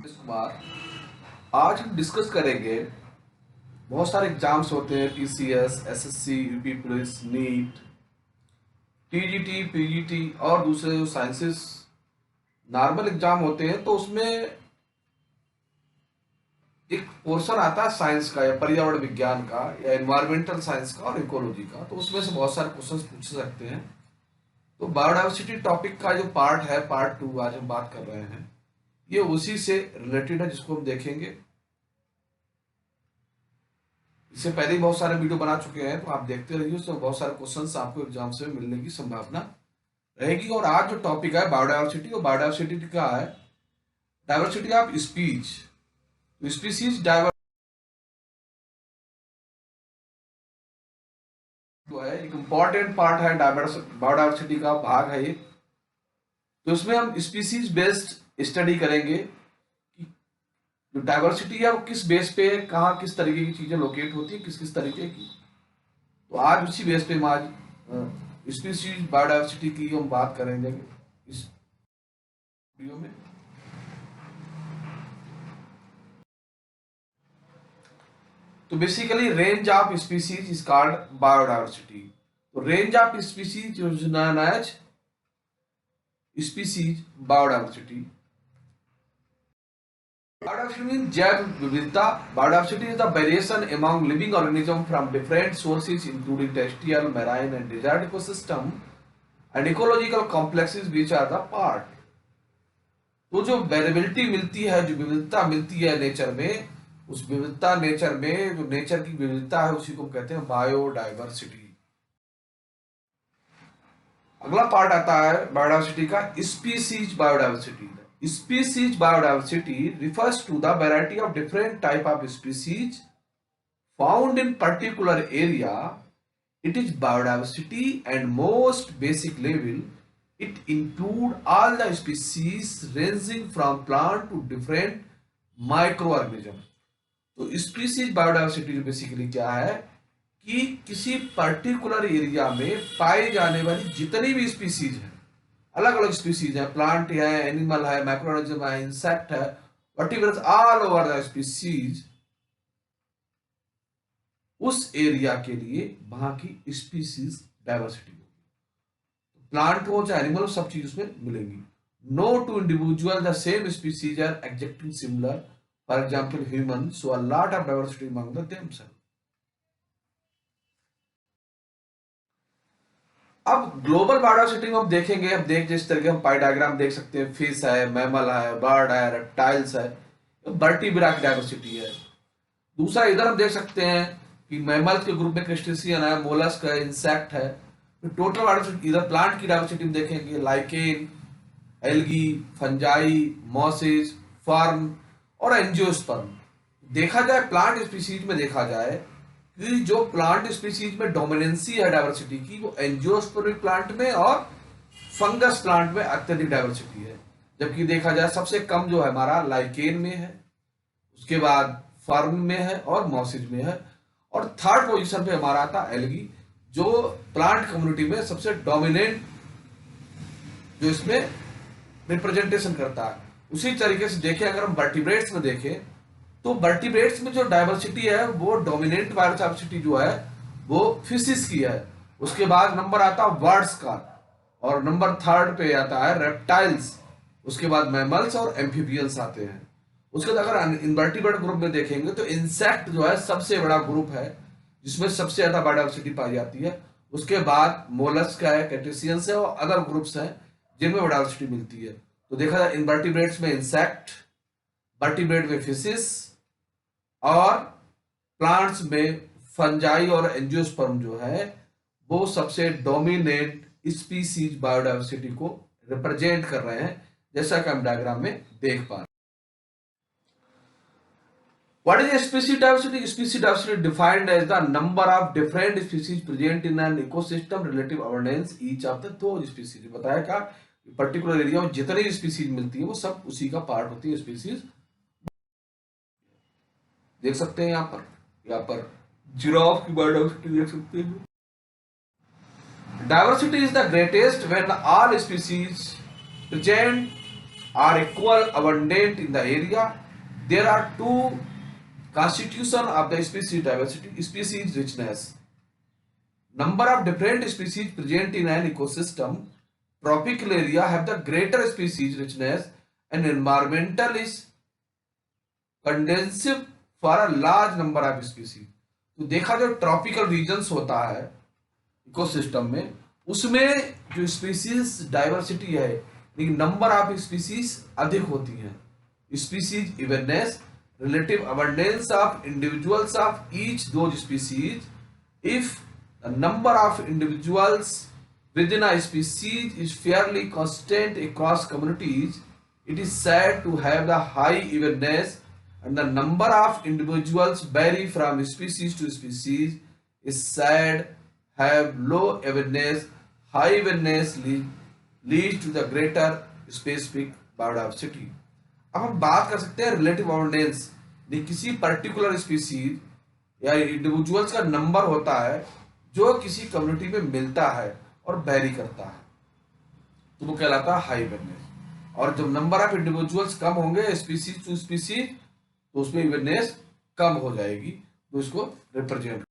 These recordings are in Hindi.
कुमार। आज हम डिस्कस करेंगे। बहुत सारे एग्जाम्स होते हैं, TCS, SSC, UP police, NEET, TGT, PGT और दूसरे जो साइंसेस नॉर्मल एग्जाम होते हैं, तो उसमें एक पोर्शन आता है साइंस का या पर्यावरण विज्ञान का या एनवायरमेंटल साइंस का और इकोलॉजी का। तो उसमें से बहुत सारे क्वेश्चंस पूछ सकते हैं। तो बायोडाइवर्सिटी टॉपिक का जो पार्ट है, पार्ट 2 आज हम बात कर रहे हैं। ये उसी से रिलेटेड है जिसको हम देखेंगे। इससे पहले ही बहुत सारे वीडियो बना चुके हैं, तो आप देखते रहिए। उसमें बहुत सारे क्वेश्चंस आपको एग्जाम से मिलने की संभावना रहेगी। और आज जो टॉपिक है बायोडाइवर्सिटी, वो बायोडाइवर्सिटी का है diversity of speech. Species diverse जो है एक इम्पॉर्टेंट पार्ट है, बायोडाइवर्सिटी का भाग है ये। तो इसमें हम स्पीसीज बेस्ड स्टडी करेंगे कि जो डाइवर्सिटी है वो किस बेस पे, कहाँ किस तरीके की चीजें लोकेट होती है, किस किस तरीके की। तो आज उसी बेस पे हम आज स्पीसीज बायोडाइवर्सिटी की हम बात करेंगे इस वीडियो में। तो basically range of species is called biodiversity. तो range of species is known as species biodiversity. Biodiversity means जैव विविधता। Biodiversity is the variation among living organisms from different sources, including terrestrial, marine, and desert ecosystem, and ecological complexes which are the part. तो जो वेरिएबिलिटी मिलती है, जो विविधता मिलती है नेचर में, उस विविधता नेचर में जो नेचर की विविधता है उसी को कहते हैं बायोडाइवर्सिटी। अगला पार्ट आता है बायोडाइवर्सिटी का species biodiversity. Species biodiversity refers to the variety of different type of species found in particular area. It is biodiversity and most basic level. It include all the species ranging from plant to different microorganism. तो species biodiversity जो बेसिकली क्या है कि किसी पर्टिकुलर एरिया में पाई जाने वाली जितनी भी स्पीसीज है, अलग अलग स्पीसीज है, प्लांट है, एनिमल है, माइक्रोऑर्गेनिज्म है, इंसेक्ट है, vertebrates, all over the species, उस एरिया के लिए वहां की स्पीसीज डाइवर्सिटी होगी। प्लांट हो चाहे एनिमल हो, सब चीज उसमें मिलेंगी। No two individual the same species are exactly similar. For example human so a lot of diversity among themself. अब ग्लोबल बायोडाइवर्सिटी में हम देखेंगे, हम देख जिस तरह के हम पाई डायग्राम देख सकते हैं, फिश है, मैमल है, बर्ड है, रेप्टाइल्स है, वर्टिब्रा की डाइवर्सिटी है। दूसरा इधर हम देख सकते हैं कि मैमल्स के ग्रुप में क्रस्टेशियन है, मोलस्क है, इंसेक्ट है। तो टोटल बायोडाइवर्सिटी इधर प्लांट की डाइवर्सिटी में देखेंगे, lichen, algae, fungi, masses, fern और एंजियोस्पर्म। देखा जाए प्लांट स्पीसीज में, देखा जाए कि जो प्लांट स्पीसीज में डोमिनेंसी है डाइवर्सिटी की, वो एंजियोस्पर्मिक प्लांट में और फंगस प्लांट में अत्यधिक डाइवर्सिटी है। जबकि देखा जाए सबसे कम जो है हमारा लाइकेन में है, उसके बाद फर्न में है और मॉसिज में है, और थर्ड पोजीशन पे हमारा आता एल्गी, जो प्लांट कम्युनिटी में सबसे डोमिनेंट जो इसमें रिप्रेजेंटेशन करता है। उसी तरीके से देखें अगर हम वर्टिब्रेट्स में देखें, तो वर्टिब्रेट्स में जो डाइवर्सिटी है वो डोमिनेंट बायोडाइवर्सिटी जो है वो फिशिस की है। उसके बाद नंबर आता है बर्ड्स का, और नंबर थर्ड पे आता है रेप्टाइल्स। उसके बाद मैमल्स और एम्फीबियंस आते हैं। उसके बाद अगर इनवर्टिब्रेट ग्रुप में देखेंगे तो इंसेक्ट जो है सबसे बड़ा ग्रुप है जिसमें सबसे ज्यादा बायोडाइवर्सिटी पाई जाती है। उसके बाद मोलस्क है, कैटेशियंस है और अदर ग्रुप्स हैं जिनमें बायोडाइवर्सिटी मिलती है। तो देखा जाए इनवर्टिब्रेट्स में इंसेक्ट, वर्टिब्रेट में फिशिस और प्लांट्स में फंजाई और एंजियोस्पर्म जो है वो सबसे डोमिनेंट स्पीसीज बायोडाइवर्सिटी को रिप्रेजेंट कर रहे हैं, जैसा कि हम डायग्राम में देख पा रहे हैं। What is species diversity? Species diversity defined as the number of different species present in an ecosystem relative abundance each of the those species। बताया क्या पर्टिकुलर एरिया में जितनी स्पीसीज मिलती है वो सब उसी का पार्ट होती है स्पीसीज। देख सकते हैं यहाँ पर जिराफ की बायोडाइवर्सिटी देख सकते हैं। Diversity is the greatest when all species present are equal abundant in the area. There are two constitution of the species diversity, species richness. Number of different species present in an ecosystem. Tropical area have the greater species richness and environmental is conducive for a large number of species. तो देखा जो ट्रॉपिकल रीजन्स होता है इकोसिस्टम में, उसमें जो स्पीसीज डाइवर्सिटी है, लेकिन नंबर ऑफ स्पीसीज अधिक होती हैं. Species evenness, relative abundance of individuals of each those species. If the number of individuals within a species is fairly constant across communities, it is said to have the high evenness, and the number of individuals vary from species to species is said have low evenness. High evenness leads to the greater specific biodiversity. अब हम बात कर सकते हैं रिलेटिव अबंडेंस. किसी पर्टिकुलर स्पीसीज या इंडिविजुअल्स का नंबर होता है जो किसी कम्युनिटी में मिलता है और वेरी करता है, तो वो कहलाता है हाई इवेनेस. और जब नंबर ऑफ इंडिविजुअल्स कम होंगे स्पीसीज टू स्पीसीज, तो उसमें इवेनेस कम हो जाएगी, तो इसको रिप्रेजेंट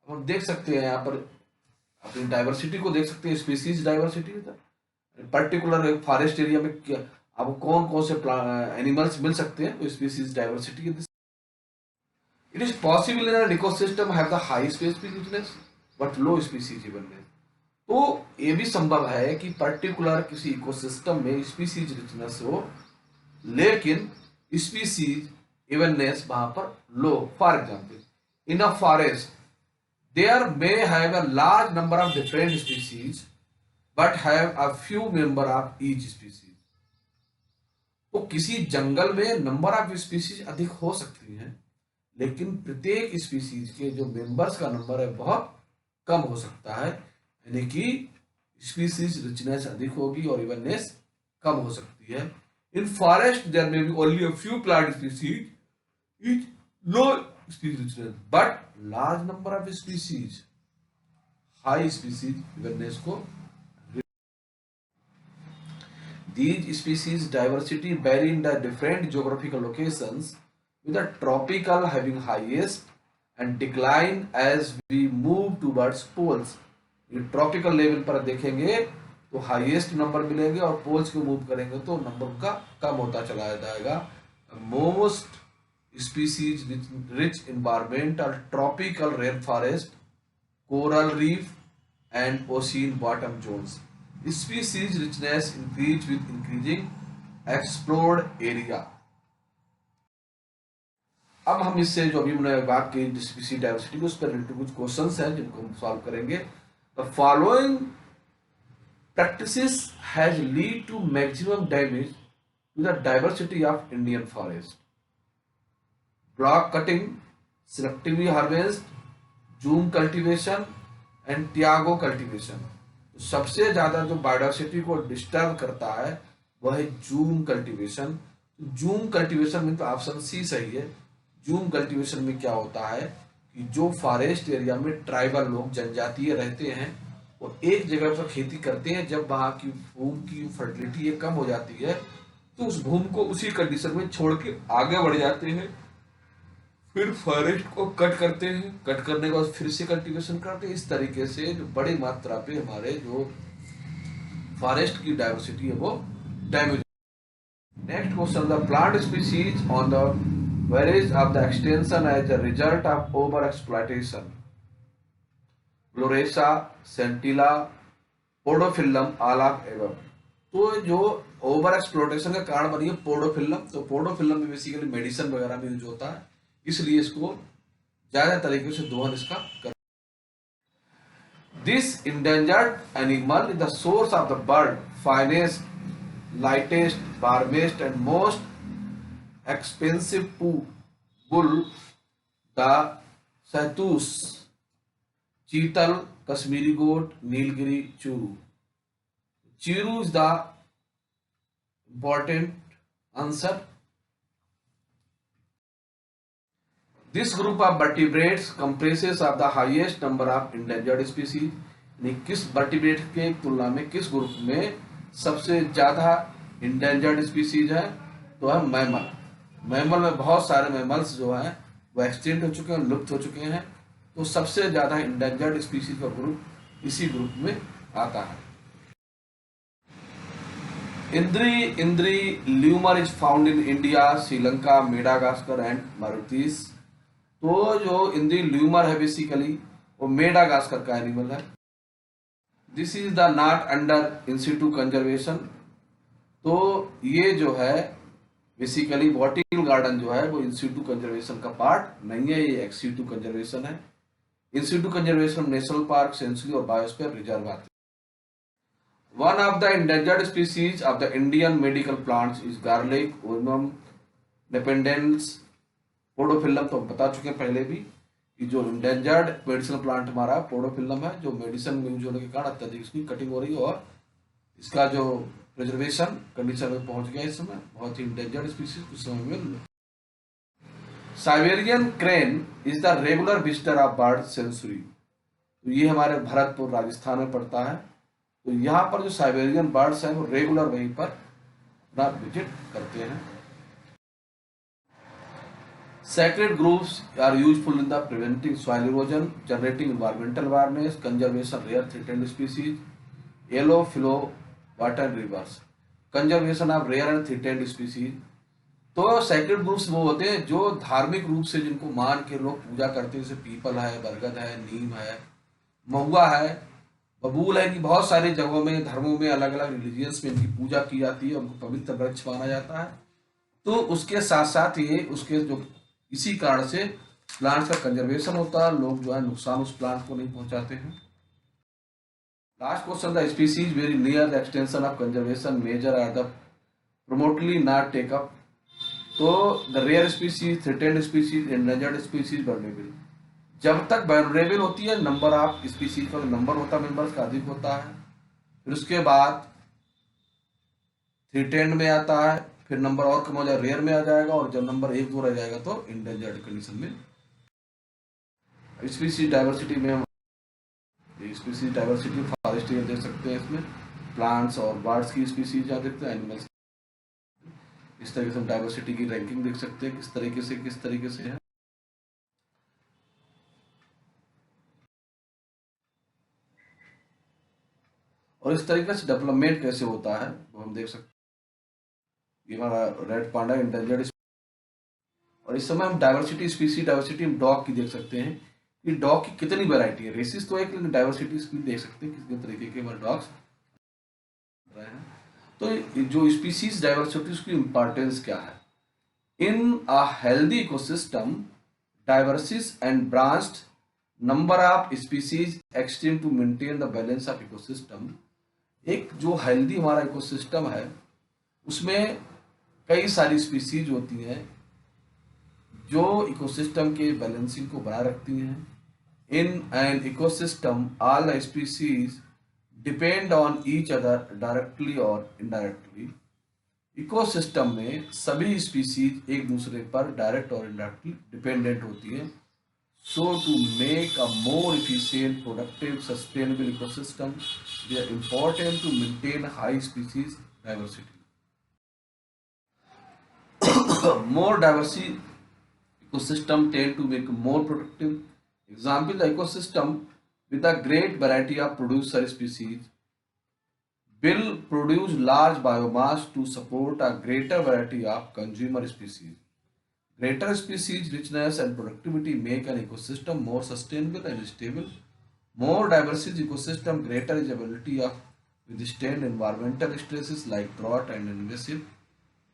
हम देख सकते हैं. यहाँ पर अपनी डाइवर्सिटी को देख सकते हैं, species diversity. Particular forest area में क्या आपको कौन कौन से एनिमल्स मिल सकते हैं, तो species diversity. It is possible in an ecosystem have the high specific richness but low species evenness. तो ये भी संभव है कि पर्टिकुलर किसी इकोसिस्टम में स्पीसीज रिचनेस हो लेकिन स्पीसीज इवननेस वहां पर लो. For example, in a forest there may have a large number of different species but have a few member of each species. तो किसी जंगल में नंबर ऑफ स्पीसीज अधिक हो सकती हैं, लेकिन प्रत्येक स्पीसीज के जो मेंबर्स का नंबर है बहुत कम हो सकता है, यानी कि स्पीसीज रिचनेस अधिक होगी और इवननेस कम हो सकती है. In forest there may be only a few plant species, each low species richness but large number of species, high species evenness को. These species diversity vary in the different geographical locations, with the tropical having highest and decline as we move towards poles. ये ट्रॉपिकल लेवल पर देखेंगे तो हाईएस्ट नंबर मिलेंगे और पोल्स को मूव करेंगे तो नंबर का कम होता चला जाएगा. Most species rich environment are tropical rainforest, coral reef and ocean bottom zones. Species richness increase with increasing explored area. अब हम इससे जो अभी मैंने बात की स्पीसीज डाइवर्सिटी, उस पर रिलेटेड कुछ क्वेश्चंस हैं जिनको हम सॉल्व करेंगे. The following practices has lead to maximum damage to the diversity of Indian forest. Block cutting, selectively harvest, jhum cultivation and टियागो कल्टीवेशन. सबसे ज्यादा जो बायोडाइवर्सिटी को डिस्टर्ब करता है वह है जूम कल्टीवेशन. जूम कल्टीवेशन में तो ऑप्शन सी सही है. जूम कल्टीवेशन में क्या होता है कि जो फॉरेस्ट एरिया में ट्राइबल लोग जनजातीय रहते हैं वो एक जगह पर खेती करते हैं, जब वहां की भूमि की फर्टिलिटी कम हो जाती है तो उस भूमि को उसी कंडीशन में छोड़ के आगे बढ़ जाते हैं, फिर फॉरेस्ट को कट करते हैं, कट करने के बाद फिर से कल्टीवेशन करते हैं. इस तरीके से जो बड़ी मात्रा पे हमारे जो फॉरेस्ट की डाइवर्सिटी है वो damage. Next question, the plant species on the verge of the extension as a result of over exploitation. फ्लोरेसा, सेंटिला, पोडोफिल्लम, ऑल ऑफ एबव. तो जो ओवर एक्सप्लॉयटेशन का कारण बनी है पोडोफिल्लम. तो पोडोफिल्लम में बेसिकली मेडिसिन वगैरह में यूज होता है, इसलिए इसको ज्यादा तरीके से दोहन इसका कर. This endangered animal is the source of the bird finest, lightest, warmest and most expensive bull the shahtoosh, chital, Kashmiri goat, Nilgiri, chiru. Chiru is the important answer. This group of vertebrates comprises of the highest number of endangered species. किस वर्टिब्रेट के तुलना में किस ग्रुप में सबसे ज्यादा इंडेंजर्ड स्पीसीज है तो है मैमल। मैमल में बहुत सारे मैमल्स जो हैं वो एक्सटिंक्ट हो चुके हैं, लुप्त हो चुके हैं। तो सबसे ज़्यादा इंडेंजर्ड स्पीसीज का ग्रुप इसी ग्रुप में आता है। Indri lemur is found in India, Sri Lanka, Madagascar and Mauritius. तो जो इंद्री ल्यूमर है बेसिकली वो मेडागास्कर का एनिमल है। This is the not under institute conservation. तो ये जो है बेसिकली बॉटनिकल गार्डन जो है वो इंस्टीट्यूट कंजर्वेशन का पार्ट नहीं है, ये एक्सटीट्यूट कंजर्वेशन है। In situ conservation national park, sanctuary और बायोस्फीयर रिजर्व आते हैं। One of the endangered species of the Indian medical plants is garlic, Osmium nepenthes, पोडोफिलम। तो हम बता चुके हैं पहले भी कि जो इंडेंजर्ड मेडिसिनल प्लांट हमारा पोडोफिलम है, जो मेडिसिन में यूज होने के कारण अत्यधिक इसकी कटिंग हो रही है और इसका जो प्रिजर्वेशन कंडीशन में पहुंच गया इस समय, बहुत ही इंडेंजर्ड स्पीसीज कुछ समय में। Siberian crane is the regular visitor of bird sanctuary. तो ये हमारे भरतपुर राजस्थान में पड़ता है। तो यहाँ पर जो साइबेरियन बर्ड्स हैं वो रेगुलर वहीं पर अपना विजिट करते हैं। Sacred groups are useful in the preventing soil erosion, generating environmental awareness, conservation rare threatened species, yellow flow water rivers, conservation of rare and threatened species। तो सैक्रेड ग्रुप्स वो होते हैं जो धार्मिक रूप से जिनको मान के लोग पूजा करते हैं, जैसे पीपल है, बरगद है, नीम है, महुआ है, बबूल है, कि बहुत सारी जगहों में धर्मों में अलग अलग रिलीजियंस में इनकी पूजा की जाती है, उनको पवित्र वृक्ष माना जाता है। तो उसके साथ साथ ये उसके जो इसी कारण से प्लांट्स का कंजर्वेशन होता है, लोग जो है नुकसान उस प्लांट को नहीं पहुंचाते हैं। Last question, the species very near the extension of conservation major are the promptly not take up. तो the rare species, threatened species, endangered species, vulnerable. जब तक वल्नरेबल होती है, नंबर ऑफ स्पीसीज का नंबर होता है मेंबर्स का अधिक होता है। फिर उसके बाद थ्रेटेंड में आता है, फिर नंबर और कम हो जाए रेयर में आ जाएगा, और जब नंबर 1-2 रह जाएगा तो इंडेंजर्ड कंडीशन में। स्पीसीज डाइवर्सिटी में हम स्पीसीज डाइवर्सिटी फॉरेस्ट एरिया देख सकते हैं, इसमें प्लांट्स और बर्ड्स की स्पीसीज यहाँ देखते हैं, एनिमल्स। इस तरीके से हम डाइवर्सिटी की रैंकिंग देख सकते हैं किस तरीके से है। और इस तरीके से डेवलपमेंट कैसे होता है वो हम देख सकते हैं। ये हमारा रेड पांडा इंडेंजर्ड। और इस समय हम डाइवर्सिटी, स्पीसीज डाइवर्सिटी हम डॉग की देख सकते हैं कि डॉग की कितनी वैरायटी है। रेसिस तो एक, लेकिन डाइवर्सिटी इसकी देख सकते हैं कितने तरीके के हमारे डॉग्स हैं। तो जो स्पीसीज डाइवर्सिटी उसकी इंपॉर्टेंस क्या है? In a healthy ecosystem diverses and branched number of species extend to maintain the balance of ecosystem. एक जो हेल्दी हमारा इकोसिस्टम है उसमें कई सारी स्पीसीज होती हैं जो इकोसिस्टम के बैलेंसिंग को बनाए रखती हैं। In an ecosystem all the species depend on each other directly और इनडायरेक्टली। इकोसिस्टम में सभी स्पीसीज एक दूसरे पर डायरेक्ट और इनडायरेक्टली डिपेंडेंट होती हैं। So to make a more efficient, productive, sustainable ecosystem, they are important to maintain high species diversity. More diversity ecosystem tend to make more productive. Example, the ecosystem with a great variety of producer species will produce large biomass to support a greater variety of consumer species. Greater species richness and productivity make an ecosystem more sustainable and stable. More diverse ecosystem, greater is ability of withstand environmental stresses like drought and invasive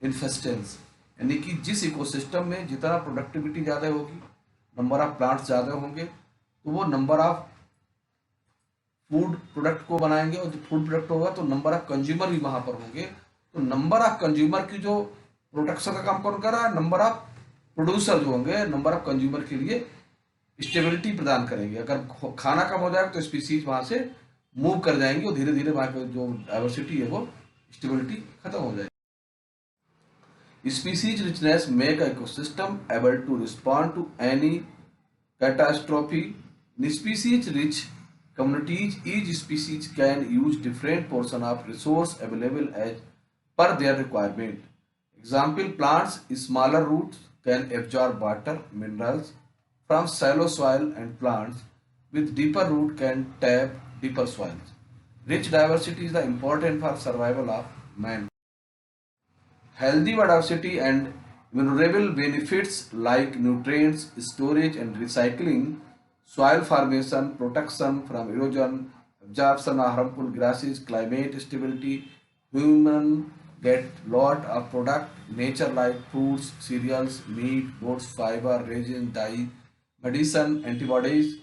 infestants. यानी कि जिस इकोसिस्टम में जितना प्रोडक्टिविटी ज़्यादा होगी, नंबर ऑफ प्लांट्स ज़्यादा होंगे, तो वो नंबर ऑफ फूड प्रोडक्ट को बनाएंगे, और जो फूड प्रोडक्ट होगा तो नंबर ऑफ कंज्यूमर भी वहाँ पर होंगे। तो नंबर ऑफ कंज्यूमर की जो प्रोडक्शन का काम कौन कर रहा है? नंबर ऑफ प्रोड्यूसर जो होंगे नंबर ऑफ कंज्यूमर के लिए स्टेबिलिटी प्रदान करेंगे। अगर खाना कम हो जाएगा तो स्पीसीज वहां से मूव कर जाएंगे और धीरे धीरे वहां की जो डाइवर्सिटी है वो स्टेबिलिटी खत्म हो जाएगी। Species richness make ecosystem able to respond to any catastrophe. Species rich communities, each species can use different portion of resource available as per their requirement. Example, plants smaller roots can absorb water, minerals from shallow soil, and plants with deeper root can tap deeper soils. Rich diversity is the important for survival of man. Healthy biodiversity and innumerable benefits like nutrients, storage and recycling, soil formation, protection from erosion, absorption of harmful grasses, climate stability, human get lot of product, nature like fruits, cereals, meat, boats, fiber, resin, dye, medicine, antibodies.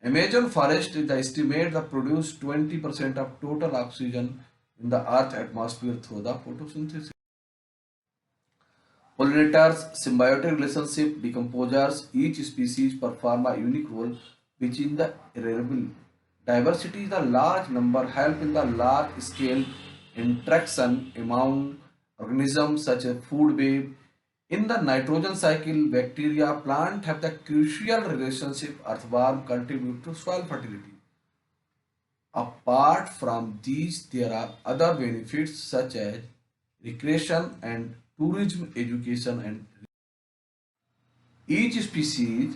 Amazon forest is the estimate that produce 20% of total oxygen in the earth atmosphere through the photosynthesis. Pollinators, symbiotic relationship, decomposers, each species perform a unique role which in the variable. Diversity is the large number help in the large scale interaction among organisms such as food web. In the nitrogen cycle, bacteria, plant have the crucial relationship earthworm contribute to soil fertility. Apart from these, there are other benefits such as recreation and tourism, education, and each species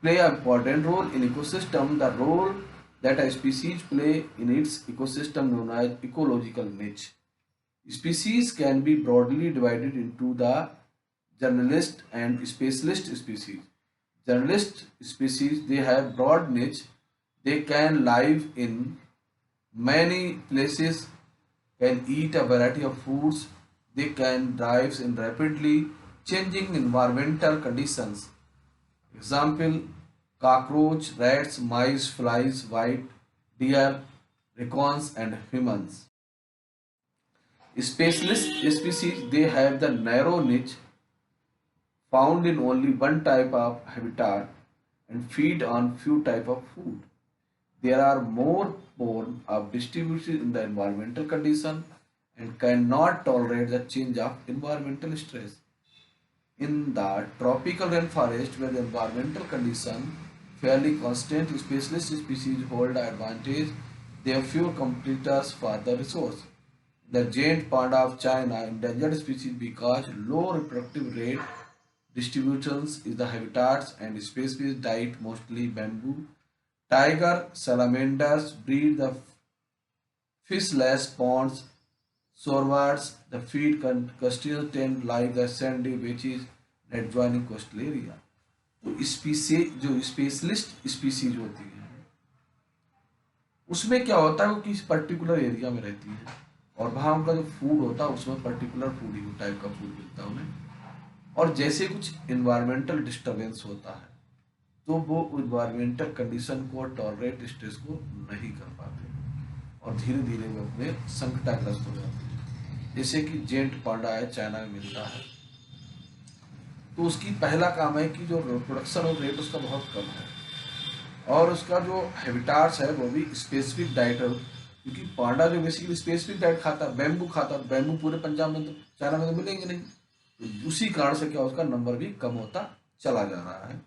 play an important role in ecosystem. The role that a species play in its ecosystem known as ecological niche. Species can be broadly divided into the generalist and specialist species. Generalist species they have broad niche. They can live in many places, can eat a variety of foods, they can thrive in rapidly changing environmental conditions. Example, cockroach, rats, mice, flies, white deer, raccoons and humans. Specialist species they have the narrow niche, found in only one type of habitat and feed on few type of food. There are more born of distribution in the environmental condition and cannot tolerate the change of environmental stress. In the tropical rainforest where the environmental condition fairly constant, specialist species hold the advantage. They have fewer competitors for the resource. The giant panda of China, endangered species because low reproductive rate distributions is the habitats and species diet mostly bamboo. Tiger salamanders breed the fishless ponds, shorewards. The feed constituent like the sandy beaches adjoining coastal area. तो स्पीसीज जो स्पेशलिस्ट स्पीसीज होती है उसमें क्या होता है वो किसी पर्टिकुलर एरिया में रहती है और वहाँ उनका जो फूड होता है उसमें पर्टिकुलर फूड ही टाइप का फूड मिलता है उन्हें और जैसे कुछ इन्वायरमेंटल डिस्टरबेंस होता है तो वो इन्वायरमेंटल कंडीशन को टॉलरेट स्ट्रेस को नहीं कर पाते और धीरे धीरे वो अपने संकटाग्रस्त हो जाते हैं। जैसे कि जेंट पांडा है चाइना में मिलता है तो उसकी पहला काम है कि जो प्रोडक्शन और रेट उसका बहुत कम है और उसका जो हैबिटाट्स है वो भी स्पेसिफिक डाइट है क्योंकि पांडा जो बेसिकली स्पेसिफिक डाइट खाता है बैम्बू खाता है बैम्बू पूरे पंजाब में तो चाइना में तो मिलेंगे नहीं तो उसी कारण से क्या उसका नंबर भी कम होता चला जा रहा है।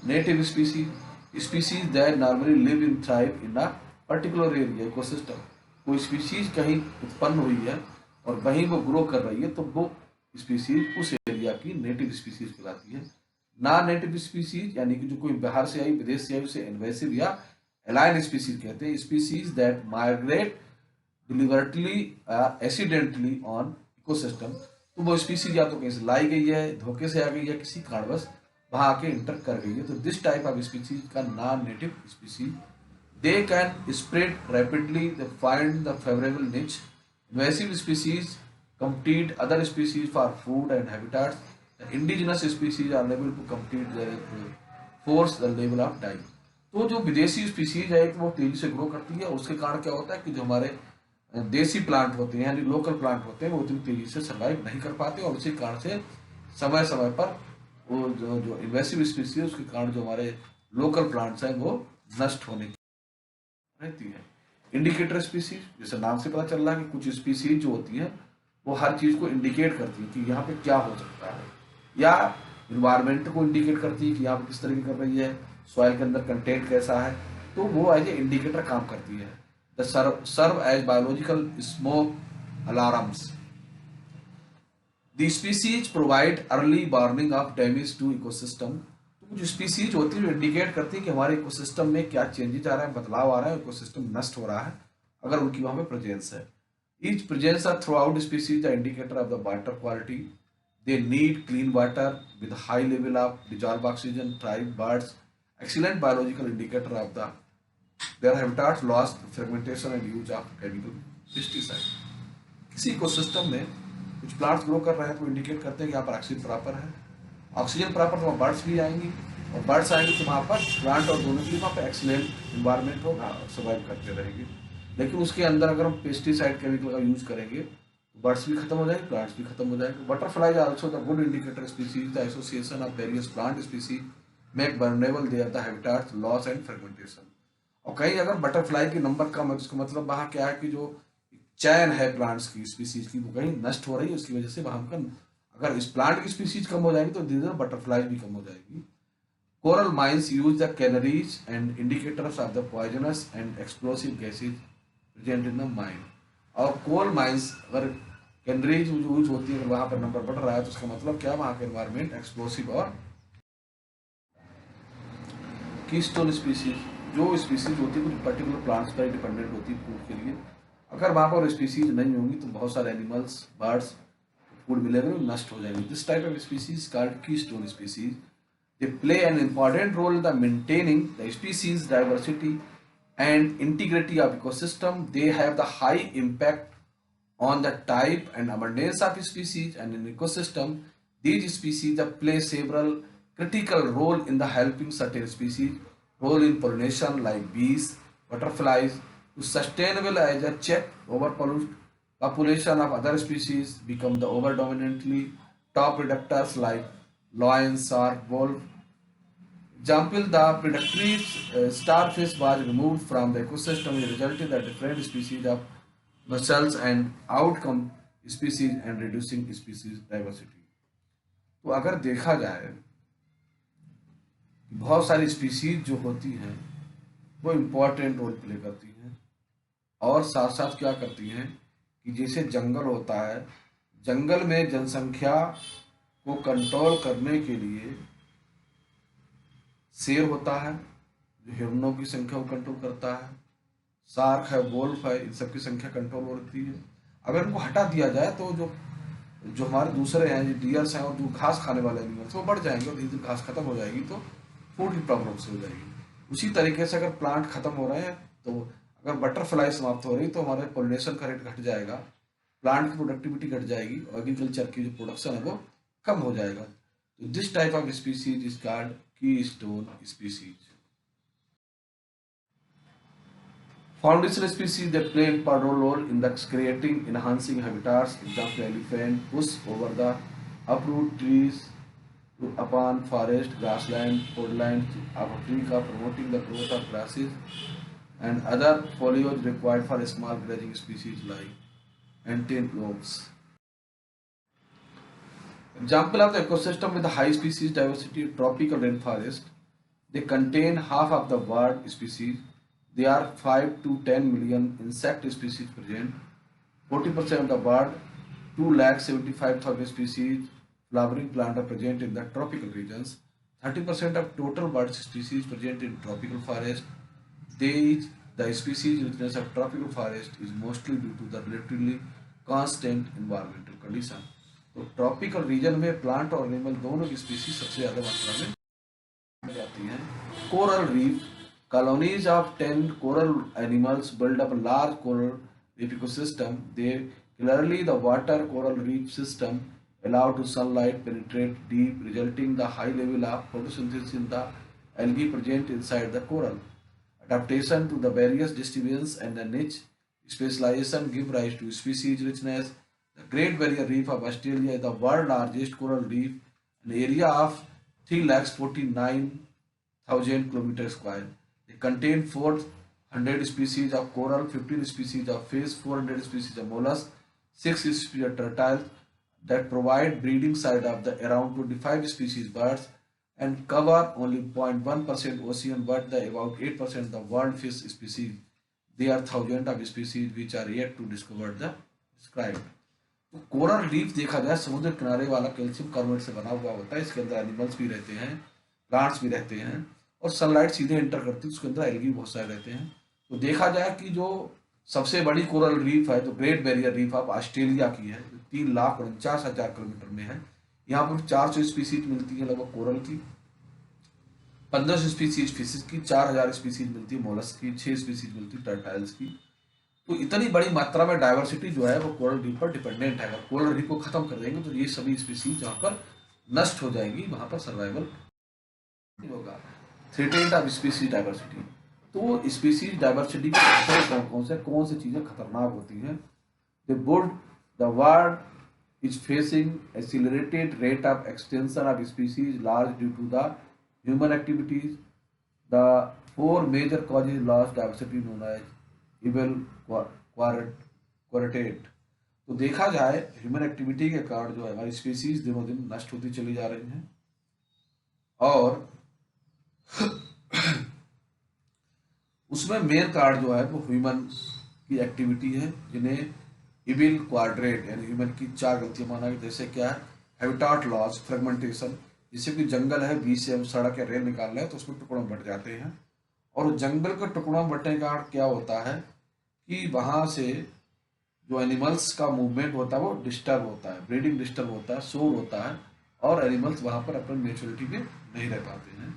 Native species that normally live in thrive in a particular area ecosystem. कोई स्पीसीज कहीं उत्पन्न हुई है और वहीं वो ग्रो कर रही है तो वो स्पीसीज उस एरिया की नेटिव स्पीसीज कहलाती है। नॉन नेटिव स्पीसीज यानी कि जो कोई बाहर से आई विदेश से आई उसे इन्वेसिव या एलाइन स्पीसीज कहते हैं। Species that migrate deliberately accidentally on ecosystem तो वो स्पीसीज या तो कहीं से लाई गई है धोखे से आ गई है किसी कारणवश वहां आके इंटर कर गई है तो दिस टाइप ऑफ स्पीसीज का non native species they can spread rapidly they find the favourable niche. Invasive species compete other species for food and habitats. The indigenous species are able to compete their force the level of dying. तो जो विदेशी स्पीसीज है वो तेजी से ग्रो करती है उसके कारण क्या होता है कि जो हमारे देसी प्लांट होते हैं यानी लोकल प्लांट होते हैं वो उतनी तेजी से सर्वाइव नहीं कर पाते और उसी कारण से समय समय पर वो जो इन्वेसिव स्पीसीज है उसके कारण जो हमारे लोकल प्लांट्स हैं वो नष्ट होने की रहती है। इंडिकेटर स्पीसीज जैसे नाम से पता चल रहा है कि कुछ स्पीसीज जो होती है वो हर चीज को इंडिकेट करती है कि यहाँ पे क्या हो सकता है या इन्वायरमेंट को इंडिकेट करती है कि यहाँ पे किस तरह की कर रही है सॉइल के अंदर कंटेंट कैसा है तो वो एज ए इंडिकेटर काम करती है। that serve as biological smoke alarms. The species provide early warning of damage to ecosystem. तो कुछ स्पीसीज होती है जो इंडिकेट करती है कि हमारे इकोसिस्टम में क्या चेंजेस आ रहा है, बदलाव आ रहा है, इकोसिस्टम नष्ट हो रहा है अगर उनकी वहां पे प्रेजेंस है. Each presence are throughout species the indicator of the water quality. They need clean water with high level of dissolved oxygen, thrive birds, excellent biological indicator of the their habitats loss, fragmentation and use of chemical pesticide. किसी इकोसिस्टम में कुछ प्लांट्स ग्रो कर रहे हैं तो इंडिकेट करते हैं कि यहाँ पर ऑक्सीजन प्रॉपर है, ऑक्सीजन प्रॉपर तो वहाँ बर्ड्स भी आएंगी और बर्ड्स आएंगे तो वहाँ पर प्लांट और दोनों के लिए वहाँ पर एक्सीलेंट इन्वायरमेंट होगा, सर्वाइव करते रहेंगे. लेकिन उसके अंदर अगर हम पेस्टिसाइड केमिकल का यूज करेंगे तो बर्ड्स भी खत्म हो जाएंगे, प्लांट्स भी खत्म हो जाएंगे. Butterfly also the good indicator species, the association of various plant species make vulnerable their the habitats loss and fragmentation. और कहीं अगर बटरफ्लाई की नंबर कम है तो उसका मतलब वहाँ क्या है कि जो चैन है प्लांट्स की स्पीसीज की वो कहीं नष्ट हो रही है, उसकी वजह से वहाँ का अगर इस प्लांट की स्पीसीज कम हो जाएगी तो धीरे धीरे बटरफ्लाई भी कम हो जाएगी. Coral mines use the canaries and indicators of the poisonous and explosive gases present in the mine. और कोल माइंस अगर कैनरीज यूज होती है, अगर वहां पर नंबर बढ़ रहा है तो उसका मतलब क्या, वहां का एनवायरमेंट एक्सप्लोसिव और कीस्टोन स्पीसीज, जो स्पीसीज होती है कुछ पर्टिकुलर प्लांट्स पर डिपेंडेंट होती है फूड के लिए, अगर वहां पर स्पीसीज नहीं होंगी तो बहुत सारे एनिमल्स बर्ड्स फूड मिलेंगे नष्ट हो जाएंगे. This type of species called keystone species. They play an important role in the maintaining the species diversity and integrity of ecosystem. They have the high impact on the type and abundance of species and in ecosystem. These species play several critical role in the helping certain species role in pollination like bees, butterflies to sustainable as a check over population of other species become the over dominantly top predators like lion, shark, wolf. Example, the predatory starfish was removed from the ecosystem, resulting in the different species of mussels and outcome species and reducing species diversity. तो अगर देखा जाए बहुत सारी स्पीसीज जो होती हैं वो इम्पोर्टेंट रोल प्ले करती हैं और साथ साथ क्या करती हैं कि जैसे जंगल होता है, जंगल में जनसंख्या को कंट्रोल करने के लिए शेर होता है जो हिरणों की संख्या को कंट्रोल करता है, शार्क है, वोल्फ है, इन सब की संख्या कंट्रोल होती है. अगर इनको हटा दिया जाए तो जो जो हमारे दूसरे हैं, जो डियर्स हैं और जो घास खाने वाले एनिमल्स वो बढ़ जाएंगे और धीरे धीरे घास खत्म हो जाएगी तो फूड की प्रॉब्लम से हो जाएगी. उसी तरीके से अगर प्लांट खत्म हो रहे हैं तो अगर बटरफ्लाई समाप्त हो रही तो हमारे पोलिनेशन का रेट घट जाएगा, प्लांट की प्रोडक्टिविटी घट जाएगी और एग्रीकल्चर की जो प्रोडक्शन है वो कम हो जाएगा. तो this type of species is called keystone species. Foundational species that play a important role in the creating, enhancing habitats. Example: elephant push over the uproot trees to upon forest, grassland, woodland of Africa, promoting the growth of grasses and other foliage required for small grazing species like antelopes. Example of the ecosystem with the high species diversity: tropical rainforest. They contain half of the bird species. There are 5 to 10 million insect species present. 40% of the bird, 2,75,000 species flowering plant are present in the tropical regions. 30% of total bird species present in tropical forest. The species richness of tropical forest is mostly due to the relatively constant environmental condition. तो ट्रॉपिकल रीजन में प्लांट और एनिमल दोनों की स्पीसीज सबसे ज्यादा मात्रा में जाती हैं. Coral reef, colonies of 10 coral animals build up a large coral reef ecosystem. They clearly the water coral reef system allow to sunlight penetrate deep, resulting the high level of photosynthesis in the algae present inside the coral. Adaptation to the various distributions and the niche specialization give rise to species richness. The Great Barrier Reef of Australia is the world's largest coral reef, an area of 3,49,000 km square. They contain 400 species of coral, 15 species of fish, 400 species of mollusks, 6 species of turtles that provide breeding site of the around 25 species birds and cover only 0.1% ocean but the about 8% of the world fish species. There are thousands of species which are yet to discover the described. तो कोरल रीफ देखा जाए समुद्र किनारे वाला कैल्शियम कार्बोनेट से बना हुआ होता है। इसके अंदर एनिमल्स भी रहते हैं, प्लांट्स भी रहते हैं, और सनलाइट सीधे एंटर करती है, उसके अंदर एल्गी बहुत सारे रहते हैं। तो देखा जाए कि जो सबसे बड़ी कोरल रीफ है, तो great barrier reef of Australia की है, जो 3,49,000 किलोमीटर में है। यहाँ पर 400 स्पीसीज मिलती है लगभग कोरल की, 1500 स्पीसीज फिशेज की, 4000 स्पीसीज मिलती है मोलस्क की, 6 स्पीसीज मिलती है टर्टाइल्स की। तो इतनी बड़ी मात्रा में डाइवर्सिटी जो है वो कोरल रीफ पर डिपेंडेंट है। अगर कोरल रीफ को खत्म कर देंगे तो ये सभी स्पीसीज जहाँ पर नष्ट हो जाएंगी, वहां पर सर्वाइवल नहीं होगा। थ्रेटेंड ऑफ स्पीसीज डाइवर्सिटी, तो स्पीसीज डाइवर्सिटी के खतरे कौन सी चीजें खतरनाक होती हैं? The world is facing accelerated rate of extension of species large due to the human activities. The four major causes lost diversity known as evil quartet. तो देखा जाए ह्यूमन एक्टिविटी के कारण जो है हमारी स्पीसीज दिनों दिन नष्ट होती चली जा रही हैं, और उसमें मेन कारण जो है वो ह्यूमन की एक्टिविटी है, जिन्हें इविल क्वाड्रेट यानी ह्यूमन की 4 गलतियां माना गया। जैसे क्या है? हैबिटाट लॉस, फ्रेगमेंटेशन, जैसे कि जंगल है, बीच से हम सड़क या रेल निकाल रहे हैं तो उसमें टुकड़ों में बट जाते हैं, और जंगल के टुकड़ों में बटने का क्या होता है कि वहां से जो एनिमल्स का मूवमेंट होता है वो डिस्टर्ब होता है, ब्रीडिंग डिस्टर्ब होता है, शोर होता है, और एनिमल्स वहां पर अपनी नेचुरलिटी में नहीं रह पाते हैं।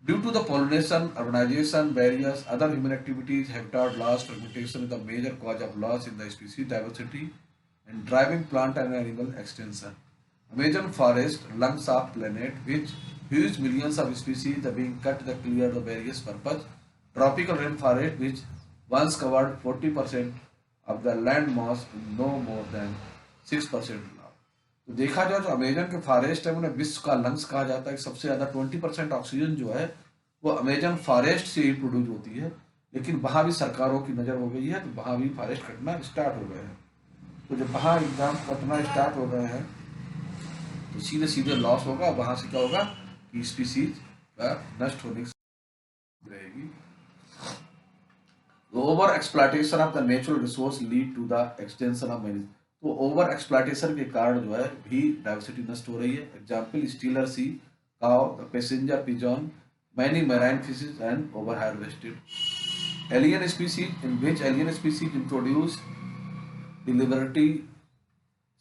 Due to the pollination, urbanization, various other human activities, habitat loss, fragmentation is the major cause of loss in the species diversity and driving plant and animal extinction. Amazon forest, lungs of planet, which huge millions of species are being cut to clear the various purpose. Tropical rainforest, which once covered 40% of the land mass, no more than 6% now. तो देखा जाए तो अमेजन के फॉरेस्ट है, उन्हें विश्व का लंग्स कहा जाता है। सबसे ज्यादा 20% ऑक्सीजन जो है वो अमेजन फॉरेस्ट से ही प्रोड्यूस होती है, लेकिन वहां भी सरकारों की नजर हो गई है, तो वहां भी फॉरेस्ट कटना स्टार्ट हो गए हैं। तो जब वहां एकदम कटना स्टार्ट हो गए हैं तो सीधे सीधे लॉस होगा। वहां से क्या होगा कि स्पीसीज का नष्ट होने की रहेगी। Over exploitation of the natural resource lead to the extension of many. तो ओवर एक्सप्लॉयटेशन के कारण जो है भी डाइवर्सिटी नष्ट हो रही है। Example Steller sea cow, the passenger pigeon, many marine fishes and over harvested alien species, in which alien species introduce deliberately,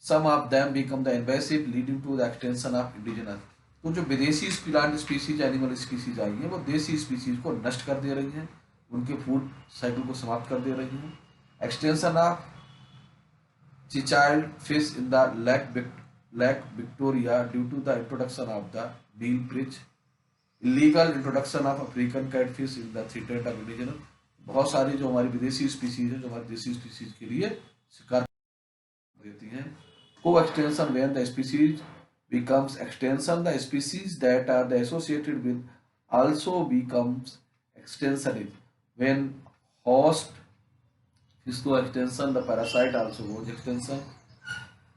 some of them become the invasive leading to the extension of indigenous. तो जो विदेशी प्लांट स्पीसीज, एनिमल स्पीसीज आई हैं वो देसी स्पीसीज को नष्ट कर दे रही हैं, उनके फूड साइकिल को समाप्त कर दे रही हैं। Extension of child fish in the Lake Victoria due to the introduction of the Nile perch, illegal introduction of African catfish in the threatened of indigenous। बहुत सारी जो हमारी विदेशी स्पीसीज है जो हमारी देसी स्पीसीज के लिए शिकार देती हैं। को extension when the species becomes extension, the species that are the associated with also becomes extension when host इसको extension, the parasite also goes extension.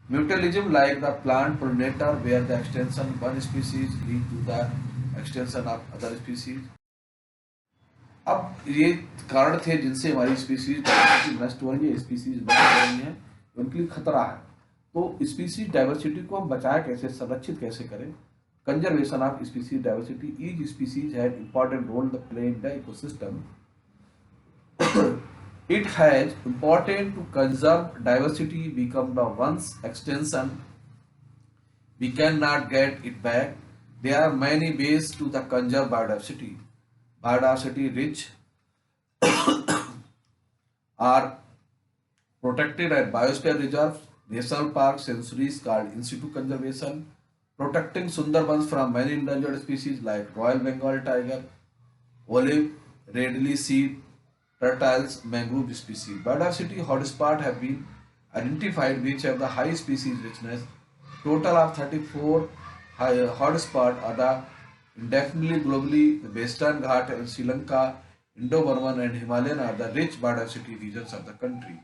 Mutualism, like the plant pollinator, where the extension one species lead to the extension of other species. अब ये कारण थे जिनसे हमारी स्पीसीज नष्ट हो रही है, स्पीसीज नष्ट हो रही हैं, उनके लिए खतरा है। तो स्पीसीज डाइवर्सिटी को हम बचाए कैसे, संरक्षित कैसे करें? Conservation of species diversity, each species has important role the play in the ecosystem. It has important to conserve diversity become the one's extension. We cannot get it back. There are many ways to the conserve biodiversity. Biodiversity rich are protected at biosphere reserves, national parks, sanctuaries called in situ conservation, protecting Sundarbans from many endangered species like Royal Bengal tiger, olive, redly seed, turtles, mangrove species. Biodiversity hotspots have been identified which have the high species richness. Total of 34 hotspots are the indefinitely globally. The Western Ghat and Sri Lanka, Indo-Burman and Himalayan are the rich biodiversity regions of the country.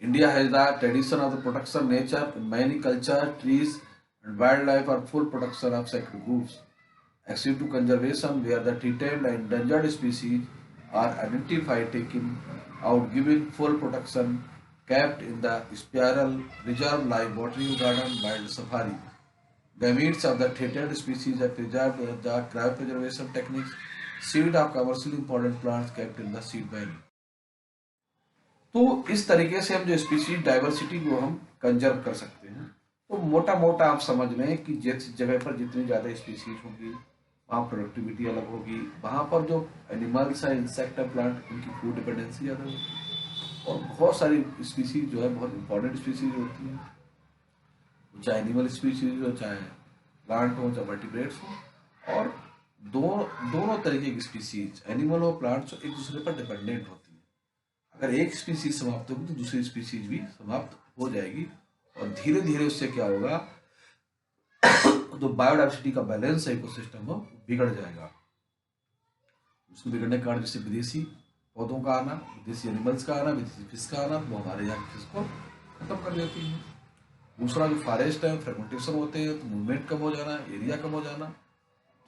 India has the tradition of the protection nature. In many cultures, trees and wildlife are full protection of sacred groups. Access to conservation where the threatened and endangered species are identified, taken out, given full protection, kept in the spiral reserve like botanical garden, wild safari. Gametes of the threatened species are preserved with the cryopreservation techniques. Seed of commercially important plants kept in the seed bank. तो इस तरीके से हम जो स्पीशीज डाइवर्सिटी को हम कंजर्व कर सकते हैं। तो मोटा मोटा आप समझ लें कि जिस जगह पर जितनी ज़्यादा स्पीशीज होगी वहाँ प्रोडक्टिविटी अलग होगी, वहाँ पर जो एनिमल्स है, इंसेक्ट है, प्लांट, उनकी फूड डिपेंडेंसी ज़्यादा होगी। और बहुत सारी स्पीशीज जो है बहुत इंपॉर्टेंट स्पीशीज होती हैं, चाहे एनिमल स्पीशीज हो, चाहे प्लांट हो, चाहे वर्टिब्रेट्स हो। और दोनों तरीके की स्पीशीज, एनिमल हो, प्लांट्स हो, एक दूसरे पर डिपेंडेंट होती है। अगर एक स्पीसीज समाप्त होगी तो दूसरी स्पीसीज भी समाप्त हो जाएगी, और धीरे धीरे उससे क्या होगा, तो बायोडाइवर्सिटी का बैलेंस है इकोसिस्टम में बिगड़ जाएगा। उसको बिगड़ने के कारण जैसे विदेशी पौधों का आना, विदेशी एनिमल्स का आना, विदेशी फिश का आना, वो हमारे यहाँ फिश को खत्म कर देती है। दूसरा जो फॉरेस्ट है, फ्रेगमेंटेशन होते हैं तो मूवमेंट कम हो जाना, एरिया कम हो जाना,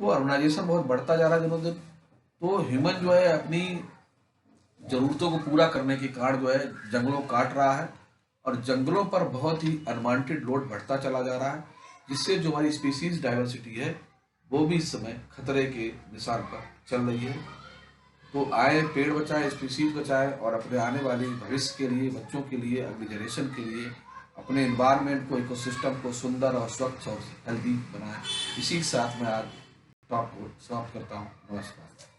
तो अर्बनाइजेशन बहुत बढ़ता जा रहा है दिनों दिन। तो ह्यूमन जो है अपनी जरूरतों को पूरा करने के कारण जो है जंगलों को काट रहा है, और जंगलों पर बहुत ही अनवांटेड लोड बढ़ता चला जा रहा है, जिससे जो हमारी स्पीसीज डाइवर्सिटी है वो भी इस समय खतरे के निशान पर चल रही है। तो आए पेड़ बचाएं, स्पीसीज बचाएं, और अपने आने वाले भविष्य के लिए, बच्चों के लिए, अगली जनरेशन के लिए अपने इन्वायरमेंट को, इकोसिस्टम को सुंदर और स्वच्छ और हेल्दी बनाएं। इसी के साथ मैं आज टॉक को समाप्त करता हूँ। नमस्कार।